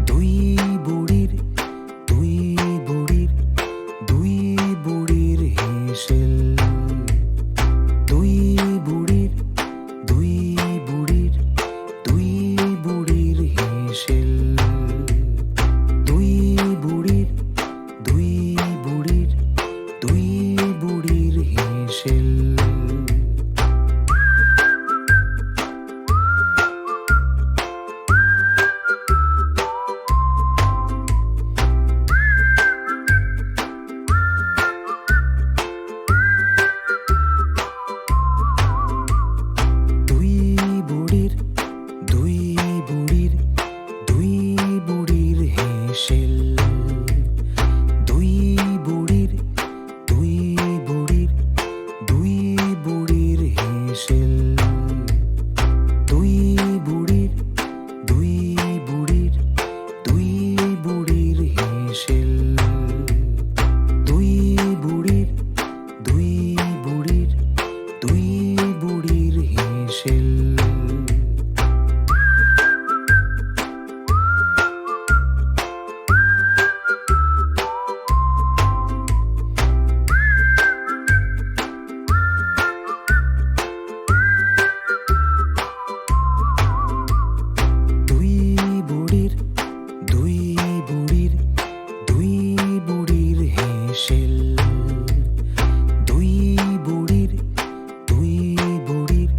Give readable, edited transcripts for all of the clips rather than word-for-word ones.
দুই বুড়ির দুই বুড়ির দুই বুড়ির হেসেল। দুই বুড়ির দুই বুড়ির দুই বুড়ির হেসেল। দুই বুড়ির দুই বুড়ির দুই বুড়ির হেসেল। দুই বুড়ির দুই বুড়ির দুই বুড়ির হেসেল। দুই বুড়ির দুই বুড়ির দুই বুড়ির হেসেল। দুই বুড়ির দুই বুড়ির দুই বুড়ির হেসেল। দুই বুড়ির দুই বুড়ির দুই বুড়ির হেসেল। দুই বুড়ির দুই বুড়ির দুই বুড়ির হেসেল। দুই বুড়ির দুই বুড়ির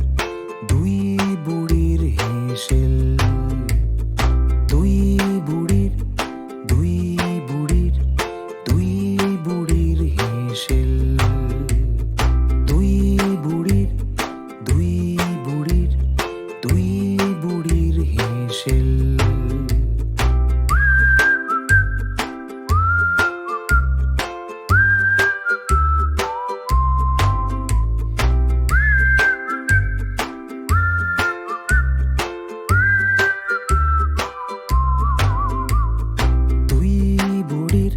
দুই বুড়ির হেসেল। দুই বুড়ির দুই বুড়ির দুই বুড়ির হেসেল। দুই বুড়ির দুই বুড়ির দুই বুড়ির হেসেল। দুই বুড়ির